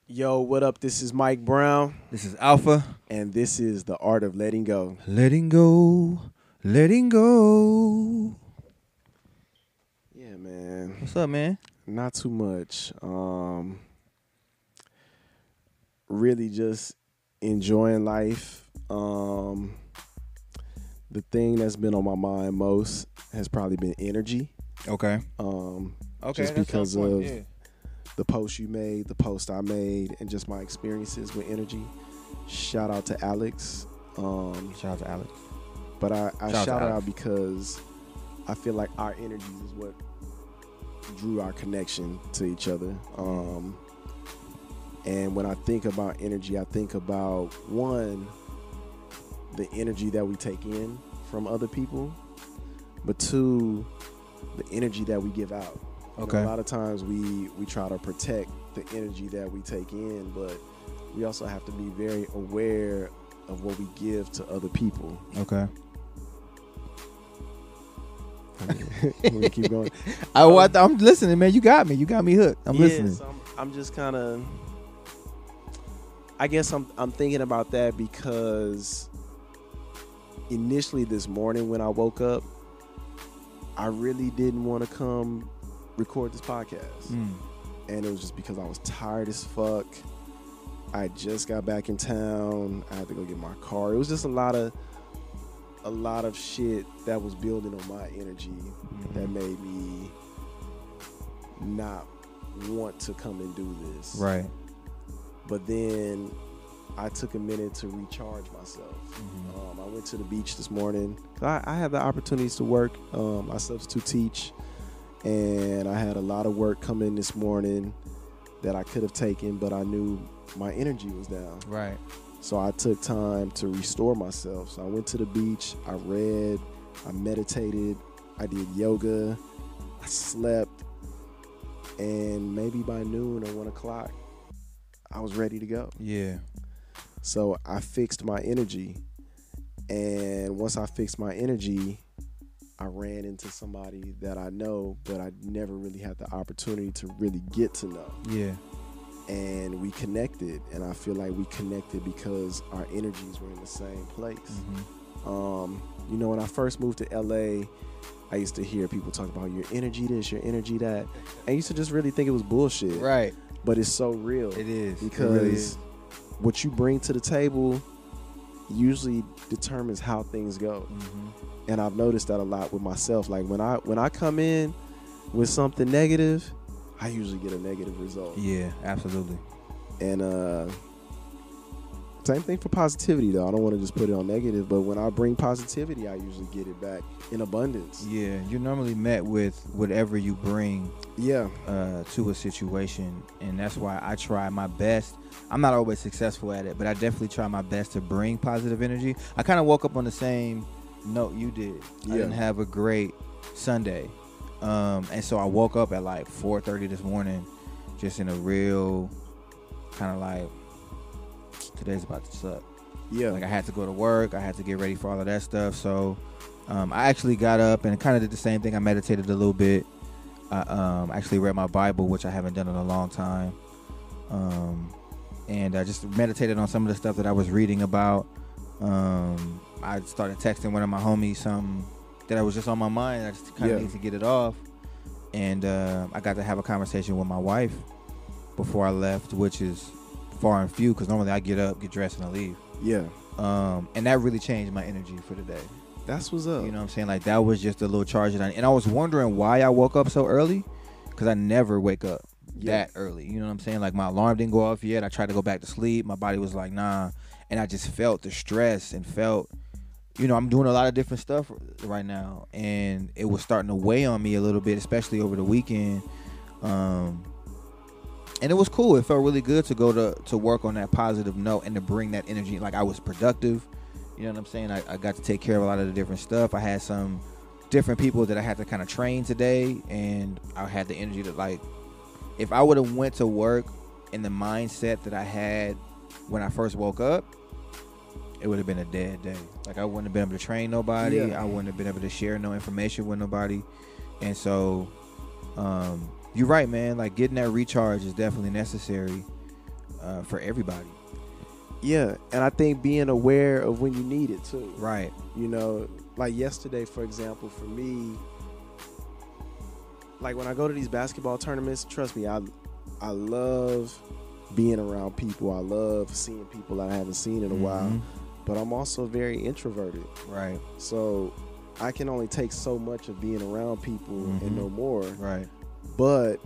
Yo, what up? This is Mike Brown, This is Alpha. and this is The Art of Letting Go. Letting go. Letting go. Yeah, man. What's up, man? Not too much. Really just enjoying life. The thing that's been on my mind most has probably been energy. Okay. Just because of the post you made, the post I made, and just my experiences with energy. Shout out to Alex. Shout out to Alex. But I Shout shout out it to out because I feel like our energies is what drew our connection to each other. And when I think about energy, I think about, one, the energy that we take in from other people, but two, the energy that we give out. Okay. You know, a lot of times we try to protect the energy that we take in, but we also have to be very aware of what we give to other people. Okay. We keep going. I'm listening, man. You got me. You got me hooked. I'm listening. So I'm just kind of. I guess I'm thinking about that because initially this morning when I woke up, I really didn't want to come record this podcast, and it was just because I was tired as fuck. I just got back in town. I had to go get my car. It was just a lot of shit that was building on my energy that made me not want to come and do this. Right. But then I took a minute to recharge myself. I went to the beach this morning. I have the opportunities to work. I substitute teach, and I had a lot of work come in this morning that I could have taken, but I knew my energy was down. Right. So I took time to restore myself. So I went to the beach, I read, I meditated, I did yoga, I slept, and maybe by noon or 1 o'clock, I was ready to go. Yeah. So I fixed my energy. And once I fixed my energy, I ran into somebody that I know, but I never really had the opportunity to really get to know. Yeah. And we connected, and I feel like we connected because our energies were in the same place. You know, when I first moved to LA, I used to hear people talk about your energy this, your energy that. I used to just really think it was bullshit. Right. But it's so real. It is. Because it really is. what you bring to the table usually determines how things go. And I've noticed that a lot with myself. Like when I come in with something negative, I usually get a negative result. Yeah, absolutely. And same thing for positivity, though. I don't want to just put it on negative, but when I bring positivity, I usually get it back in abundance. Yeah, you're normally met with whatever you bring Yeah. to a situation, and that's why I try my best. I'm not always successful at it, but I definitely try my best to bring positive energy. I kind of woke up on the same note you did. Yeah. I didn't have a great Sunday, and so I woke up at like 4:30 this morning, just in a real kind of like, today's about to suck. Yeah. Like I had to go to work. I had to get ready for all of that stuff. So I actually got up and kind of did the same thing. I meditated a little bit. I actually read my Bible, which I haven't done in a long time. And I just meditated on some of the stuff that I was reading about. I started texting one of my homies something that was just on my mind. I just kind of need to get it off. And I got to have a conversation with my wife before I left, which is far and few because normally I get up, get dressed, and I leave. Yeah. And that really changed my energy for the day. That's what's up. You know what I'm saying? Like that was just a little charge and I was wondering why I woke up so early because I never wake up that early. You know what I'm saying? Like my alarm didn't go off yet. I tried to go back to sleep. My body was like, nah. And I just felt the stress and felt, you know, I'm doing a lot of different stuff right now. And it was starting to weigh on me a little bit, especially over the weekend. And it was cool. It felt really good to go to work on that positive note and to bring that energy. Like I was productive. You know what I'm saying? I got to take care of a lot of the different stuff. I had some different people that I had to kind of train today. And I had the energy to, like, if I would have went to work in the mindset that I had when I first woke up, it would have been a dead day. Like I wouldn't have been able to train nobody. Yeah. I wouldn't have been able to share no information with nobody. And so you're right, man. Like getting that recharge is definitely necessary. for everybody. Yeah, and I think being aware of when you need it too. Right. You know, like yesterday, for example, for me, like when I go to these basketball tournaments, trust me, I love being around people. I love seeing people that I haven't seen in a while. But I'm also very introverted. Right. So I can only take so much of being around people and no more. Right. But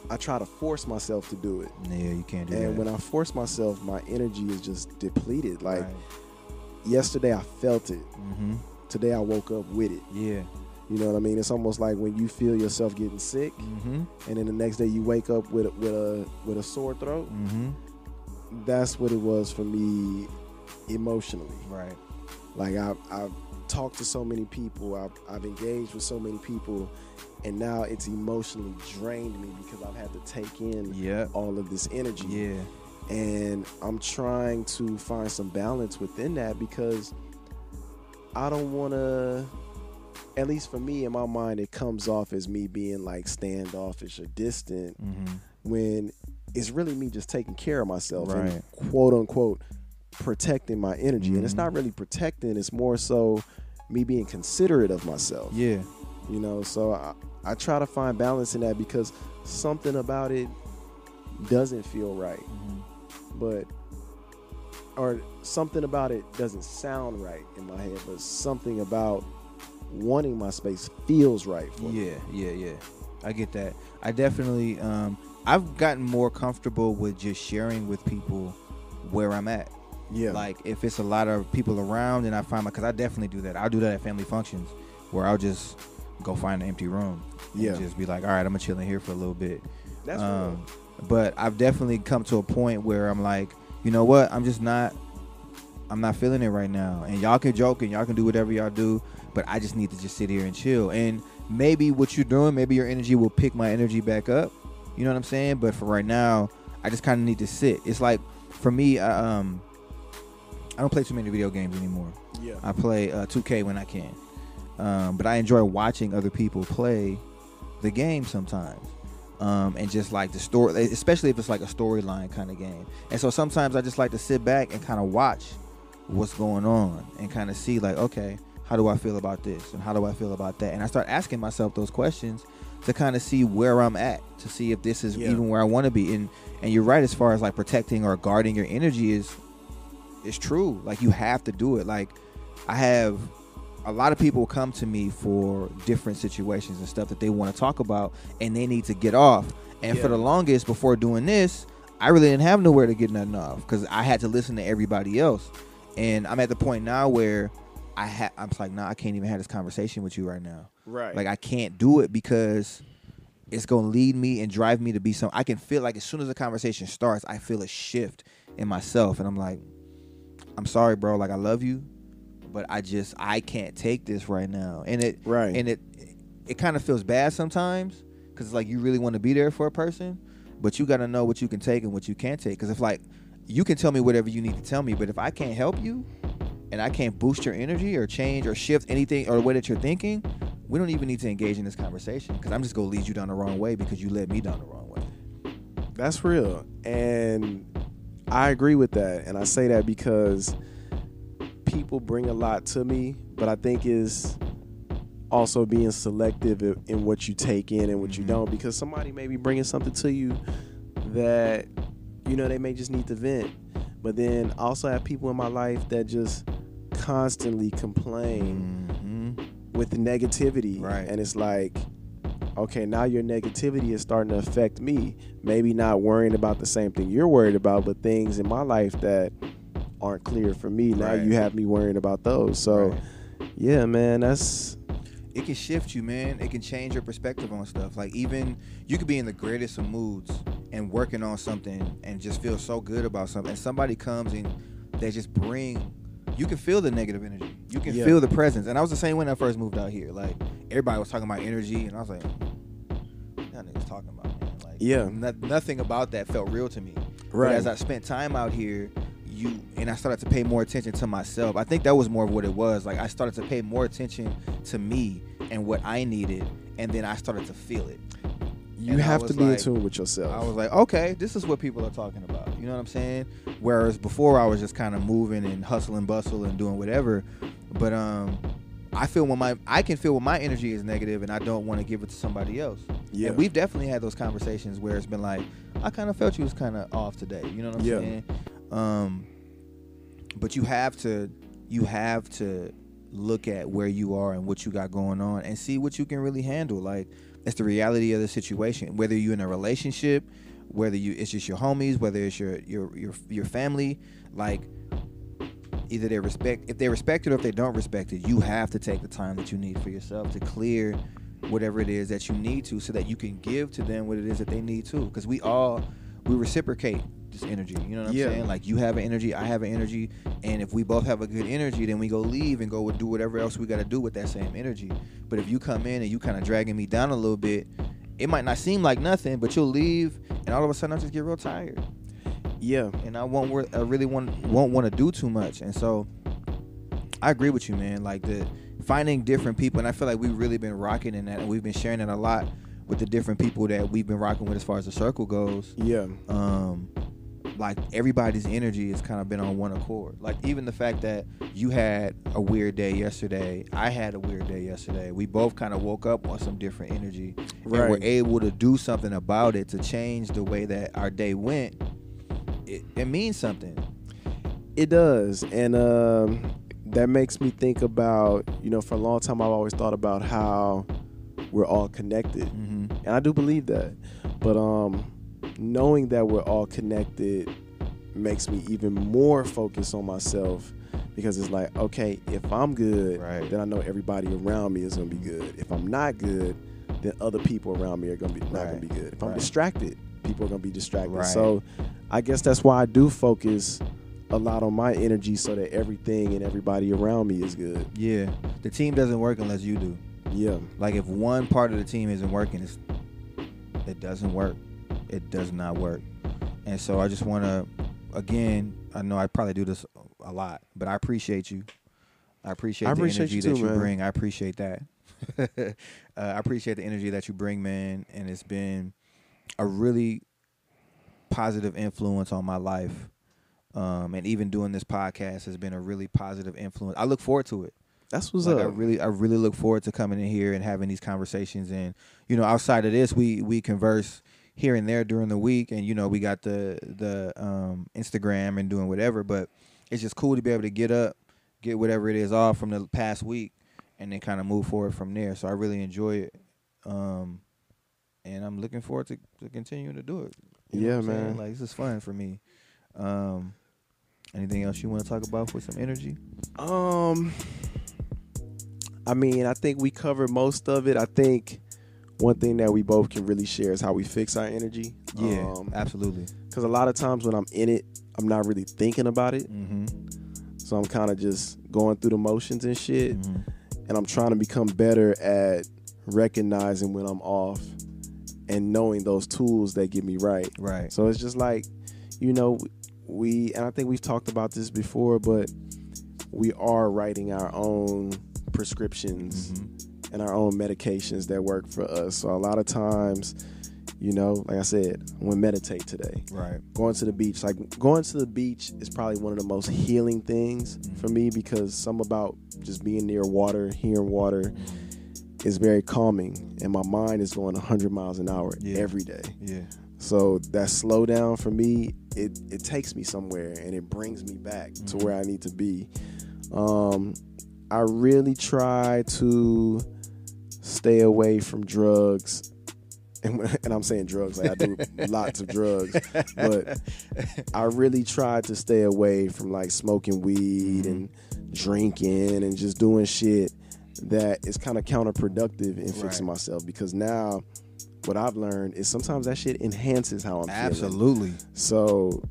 I try to force myself to do it. Yeah, you can't do that. And when I force myself, my energy is just depleted. Like yesterday I felt it. Today I woke up with it. Yeah. You know what I mean? It's almost like when you feel yourself getting sick, and then the next day you wake up with a sore throat. That's what it was for me emotionally. Right. Like I've talked to so many people, I've engaged with so many people, and now it's emotionally drained me because I've had to take in all of this energy. Yeah. And I'm trying to find some balance within that because I don't want to. At least for me, in my mind, it comes off as me being like standoffish or distant when it's really me just taking care of myself and quote unquote protecting my energy. And it's not really protecting, it's more so me being considerate of myself. Yeah. You know, so I try to find balance in that because something about it doesn't feel right. Or something about it doesn't sound right in my head, but something about wanting my space feels right for me. Yeah. I get that. I definitely, I've gotten more comfortable with just sharing with people where I'm at. Yeah. Like if it's a lot of people around and I find because I definitely do that. I'll do that at family functions where I'll just go find an empty room. And just be like, all right, I'm gonna chill in here for a little bit. That's real. But I've definitely come to a point where I'm like, you know what? I'm not feeling it right now. And y'all can joke and y'all can do whatever y'all do, but I just need to just sit here and chill. And maybe what you're doing, maybe your energy will pick my energy back up. You know what I'm saying? But for right now, I just kind of need to sit. It's like, for me, I don't play too many video games anymore. Yeah. I play 2K when I can. But I enjoy watching other people play the game sometimes. And just like the story, especially if it's like a storyline kind of game. And so sometimes I just like to sit back and kind of watch what's going on and kind of see like, okay, how do I feel about this? And how do I feel about that? And I start asking myself those questions to kind of see where I'm at, to see if this is even where I want to be. And you're right, as far as like protecting or guarding your energy is true. Like you have to do it. Like I have a lot of people come to me for different situations and stuff that they want to talk about and they need to get off. And for the longest before doing this, I really didn't have nowhere to get nothing off because I had to listen to everybody else. And I'm at the point now where I'm like, nah, I can't even have this conversation with you right now. Right. Like I can't do it because it's going to lead me and drive me to be I can feel like as soon as the conversation starts, I feel a shift in myself. And I'm like, I'm sorry, bro. Like I love you, but I can't take this right now. And it kind of feels bad sometimes because it's like you really want to be there for a person, but you got to know what you can take and what you can't take. Because if like you can tell me whatever you need to tell me, but if I can't help you and I can't boost your energy or change or shift anything or the way that you're thinking, we don't even need to engage in this conversation because I'm just going to lead you down the wrong way because you led me down the wrong way. That's real. And I agree with that. And I say that because people bring a lot to me, but I think is also being selective in what you take in and what you don't, because somebody may be bringing something to you that, you know, they may just need to vent. But then I also have people in my life that just constantly complain with the negativity. Right. And it's like, okay, now your negativity is starting to affect me. Maybe not worrying about the same thing you're worried about, but things in my life that aren't clear for me. Now you have me worrying about those. So, yeah, man, it can shift you, man. It can change your perspective on stuff. Like even you could be in the greatest of moods and working on something and just feel so good about something. And somebody comes and they just you can feel the negative energy. You can feel the presence. And I was the same when I first moved out here. Like everybody was talking about energy and I was like, that nigga's talking about, man. Like nothing about that felt real to me. Right. But as I spent time out here, and I started to pay more attention to myself. I think that was more of what it was. Like I started to pay more attention to me and what I needed, and then I started to feel it. You have to be in tune with yourself. I was like, okay, this is what people are talking about. You know what I'm saying? Whereas before I was just kind of moving and hustle and bustle and doing whatever. But I can feel when my energy is negative and I don't want to give it to somebody else. Yeah. And we've definitely had those conversations where it's been like, I kind of felt you was kind of off today. You know what I'm saying? But you have to look at where you are and what you got going on and see what you can really handle. Like, it's the reality of the situation. Whether you're in a relationship, whether it's just your homies, whether it's your family, like, either if they respect it or if they don't respect it, you have to take the time that you need for yourself to clear whatever it is that you need to, so that you can give to them what it is that they need to. Because we reciprocate this energy. You know what I'm saying? Like, you have an energy, I have an energy, and if we both have a good energy, then we go leave and go do whatever else we got to do with that same energy. But if you come in and you kind of dragging me down a little bit, it might not seem like nothing, but you'll leave, and all of a sudden I just get real tired. Yeah. And I really won't want to do too much. And so I agree with you, man. Like, finding different people, and I feel like we've really been rocking in that, and we've been sharing it a lot with the different people that we've been rocking with as far as the circle goes. Yeah. Like, everybody's energy has kind of been on one accord. Like, even the fact that you had a weird day yesterday, I had a weird day yesterday. We both kind of woke up on some different energy, Right. and we're able to do something about it to change the way that our day went. It means something. It does. And that makes me think about, for a long time I've always thought about how we're all connected. Mm-hmm. And I do believe that. But knowing that we're all connected makes me even more focused on myself, because it's like, okay, if I'm good, Right. then I know everybody around me is going to be good. If I'm not good, then other people around me are going to be not going to be good. If I'm Right. distracted, people are going to be distracted. Right. So I guess that's why I do focus a lot on my energy, so that everything and everybody around me is good. Yeah. The team doesn't work unless you do. Yeah. Like, if one part of the team isn't working, it doesn't work. It does not work. And so I just want to, again, I know I probably do this a lot, but I appreciate you. I appreciate the energy you too, that you man. bring. I appreciate that. I appreciate the energy that you bring, man. And it's been a really positive influence on my life. And even doing this podcast has been a really positive influence. I look forward to it. That's what's Like, up. I really look forward to coming in here and having these conversations. And, outside of this, we converse here and there during the week, and we got the Instagram and doing whatever. But it's just cool to be able to get up, get whatever it is off from the past week, and then kind of move forward from there. So I really enjoy it, and I'm looking forward to continuing to do it. You know Yeah, what I'm saying? man. Like, this is fun for me. Anything else you want to talk about with some energy? I mean, I think we covered most of it. I think one thing that we both can really share is how we fix our energy. Yeah, absolutely. Because a lot of times when I'm in it, I'm not really thinking about it. Mm-hmm. So I'm kind of just going through the motions and shit. Mm-hmm. And I'm trying to become better at recognizing when I'm off and knowing those tools that get me right. Right. So it's just like, and I think we've talked about this before, but we are writing our own prescriptions Mm-hmm. and our own medications that work for us. So a lot of times, like I said, I'm gonna meditate today. Right. Going to the beach. Like, going to the beach is probably one of the most healing things for me, because something about just being near water, hearing water, is very calming. And my mind is going 100 miles an hour every day. Yeah. So that slowdown for me, it takes me somewhere and it brings me back to where I need to be. I really try to stay away from drugs. And I'm saying drugs, like I do lots of drugs, but I really try to stay away from like smoking weed and drinking and just doing shit that is kind of counterproductive in fixing myself. Because now what I've learned is sometimes that shit enhances how I'm feeling. Absolutely. So,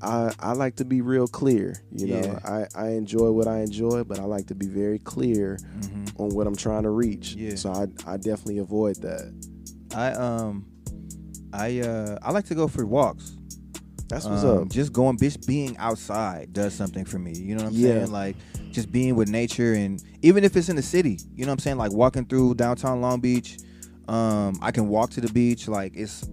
I like to be real clear. I enjoy what I enjoy, but I like to be very clear on what I'm trying to reach. Yeah. So I definitely avoid that. I like to go for walks. That's what's up. Just being outside does something for me. You know what I'm Yeah. saying? Like, just being with nature, and even if it's in the city, you know what I'm saying? Like walking through downtown Long Beach. I can walk to the beach. Like, it's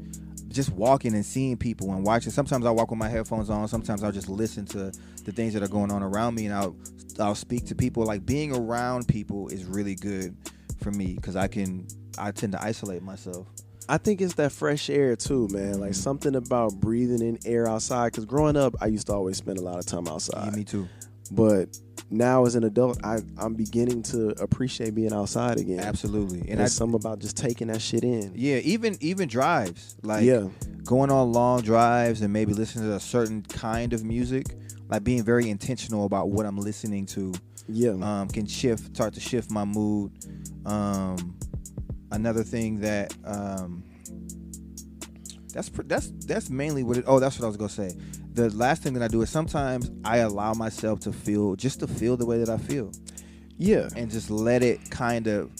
just walking and seeing people and watching. Sometimes I walk with my headphones on. Sometimes I'll just listen to the things that are going on around me, and I'll speak to people. Like, being around people is really good for me because I tend to isolate myself. I think it's that fresh air too, man. Like, something about breathing in air outside. Because growing up, I used to always spend a lot of time outside. Yeah, me too. But now as an adult, I'm beginning to appreciate being outside again. Absolutely. And there's something about just taking that shit in. Yeah, even drives. Like, going on long drives and maybe listening to a certain kind of music. Like, being very intentional about what I'm listening to. Yeah. Can start to shift my mood. Another thing that that's mainly what that's what I was gonna say. The last thing that I do is sometimes I allow myself to feel the way that I feel. Yeah. And just let it kind of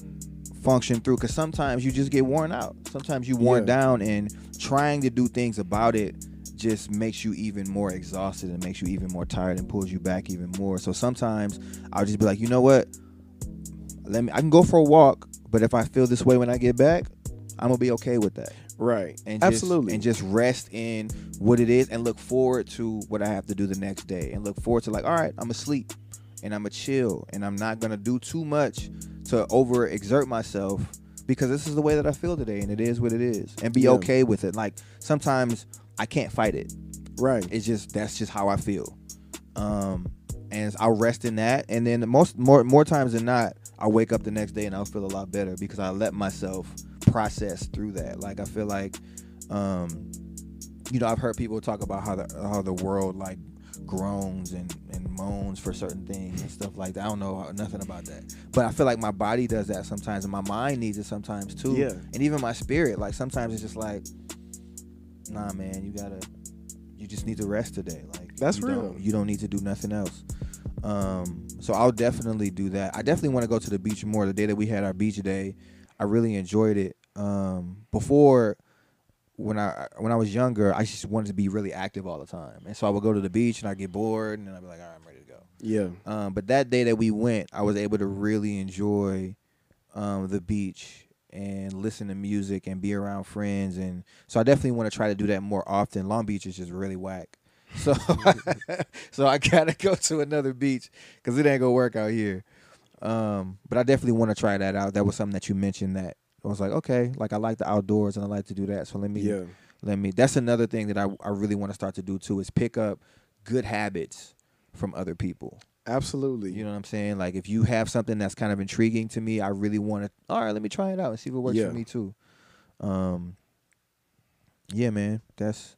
function through, because sometimes you just get worn out. Sometimes you worn down, and trying to do things about it just makes you even more exhausted and makes you even more tired and pulls you back even more. So sometimes I'll just be like, you know what? I can go for a walk, but if I feel this way when I get back, I'm gonna be okay with that. Right. And absolutely. And just rest in what it is and look forward to what I have to do the next day, and look forward to, like, all right, I'm gonna sleep and I'm gonna chill and I'm not gonna do too much to overexert myself, because this is the way that I feel today and it is what it is, and be okay with it. Like, sometimes I can't fight it. Right. That's just how I feel. And I'll rest in that, and then more times than not, I'll wake up the next day and I'll feel a lot better because I let myself process through that. Like, I feel like, I've heard people talk about how the world, like, groans and moans for certain things and stuff like that. I don't know nothing about that, but I feel like my body does that sometimes, and my mind needs it sometimes too. Yeah. And even my spirit, like, sometimes it's just like, nah, man, you just need to rest today. Like, that's real. You don't need to do nothing else. So I'll definitely do that. I definitely want to go to the beach more. The day that we had our beach day, I really enjoyed it. Before, when I was younger, I just wanted to be really active all the time, and so I would go to the beach and I'd get bored, and then I'd be like, all right, I'm ready to go. Yeah. But that day that we went, I was able to really enjoy the beach and listen to music and be around friends, and so I definitely want to try to do that more often. Long Beach is just really whack. So I gotta go to another beach because it ain't gonna work out here. But I definitely want to try that out. That was something that you mentioned that I was like, okay, like, I like the outdoors and I like to do that. So let me. That's another thing that I really want to start to do too, is pick up good habits from other people. Absolutely. You know what I'm saying? Like, if you have something that's kind of intriguing to me, I really want to. All right, let me try it out and see if it works for me too. Yeah, man, that's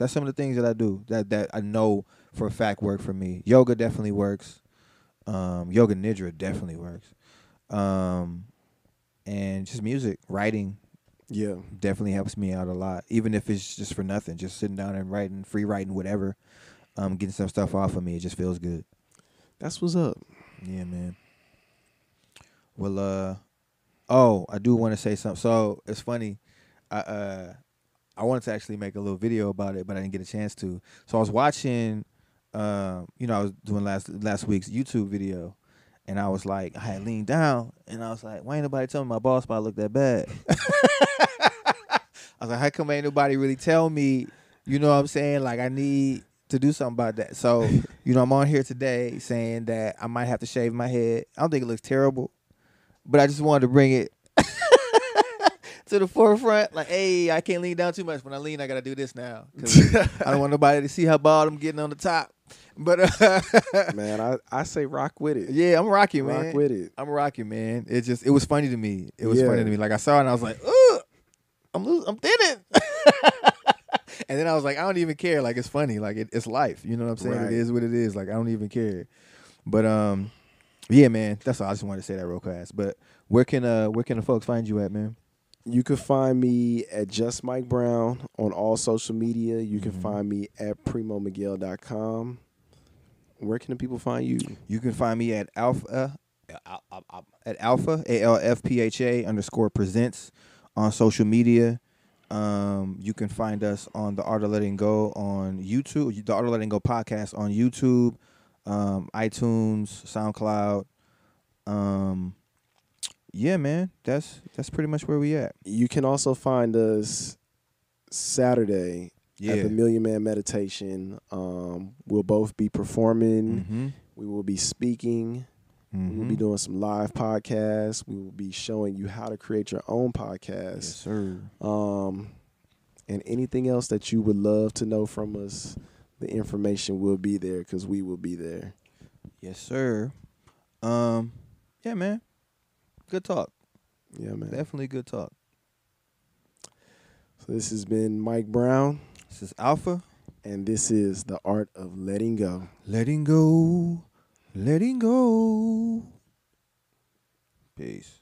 some of the things that I do that I know for a fact work for me. Yoga definitely works. Yoga Nidra definitely works. And just music, writing, definitely helps me out a lot. Even if it's just for nothing, just sitting down and writing, free writing, whatever. Getting some stuff off of me, it just feels good. That's what's up. Yeah, man. Well, I do want to say something. So it's funny. I wanted to actually make a little video about it, but I didn't get a chance to. So I was watching, I was doing last week's YouTube video, and I was like, I had leaned down, and I was like, why ain't nobody tell me my bald spot look that bad? I was like, how come ain't nobody really tell me, you know what I'm saying? Like, I need to do something about that. So, I'm on here today saying that I might have to shave my head. I don't think it looks terrible, but I just wanted to bring it to the forefront. Like, hey, I can't lean down too much. When I lean, I got to do this now, because I don't want nobody to see how bald I'm getting on the top. But man, I say rock with it. Yeah, I'm rocking, man. Rock with it. I'm rocking, man. It was funny to me. It was funny to me. Like, I saw it and I was like, ugh, I'm thinning. And then I was like, I don't even care. Like, it's funny. Like, it's life. You know what I'm saying? Right. It is what it is. Like, I don't even care. But yeah, man. That's all. I just wanted to say that real fast. But where can the folks find you at, man? You can find me at Just Mike Brown on all social media. You can find me at PrimoMiguel.com. Where can the people find you? You can find me at Alpha ALFPHA _presents on social media. You can find us on The Art of Letting Go on YouTube, The Art of Letting Go podcast on YouTube, iTunes, SoundCloud. Yeah, man, that's pretty much where we at. You can also find us Saturday at the Million Man Meditation. We'll both be performing. Mm-hmm. We will be speaking. Mm-hmm. We will be doing some live podcasts. We will be showing you how to create your own podcast. Yes, sir. And anything else that you would love to know from us, the information will be there because we will be there. Yes, sir. Yeah, man. Good talk. Yeah, man. Definitely good talk. So this has been Mike Brown. This is Alpha. And this is The Art of Letting Go. Letting go. Letting go. Peace.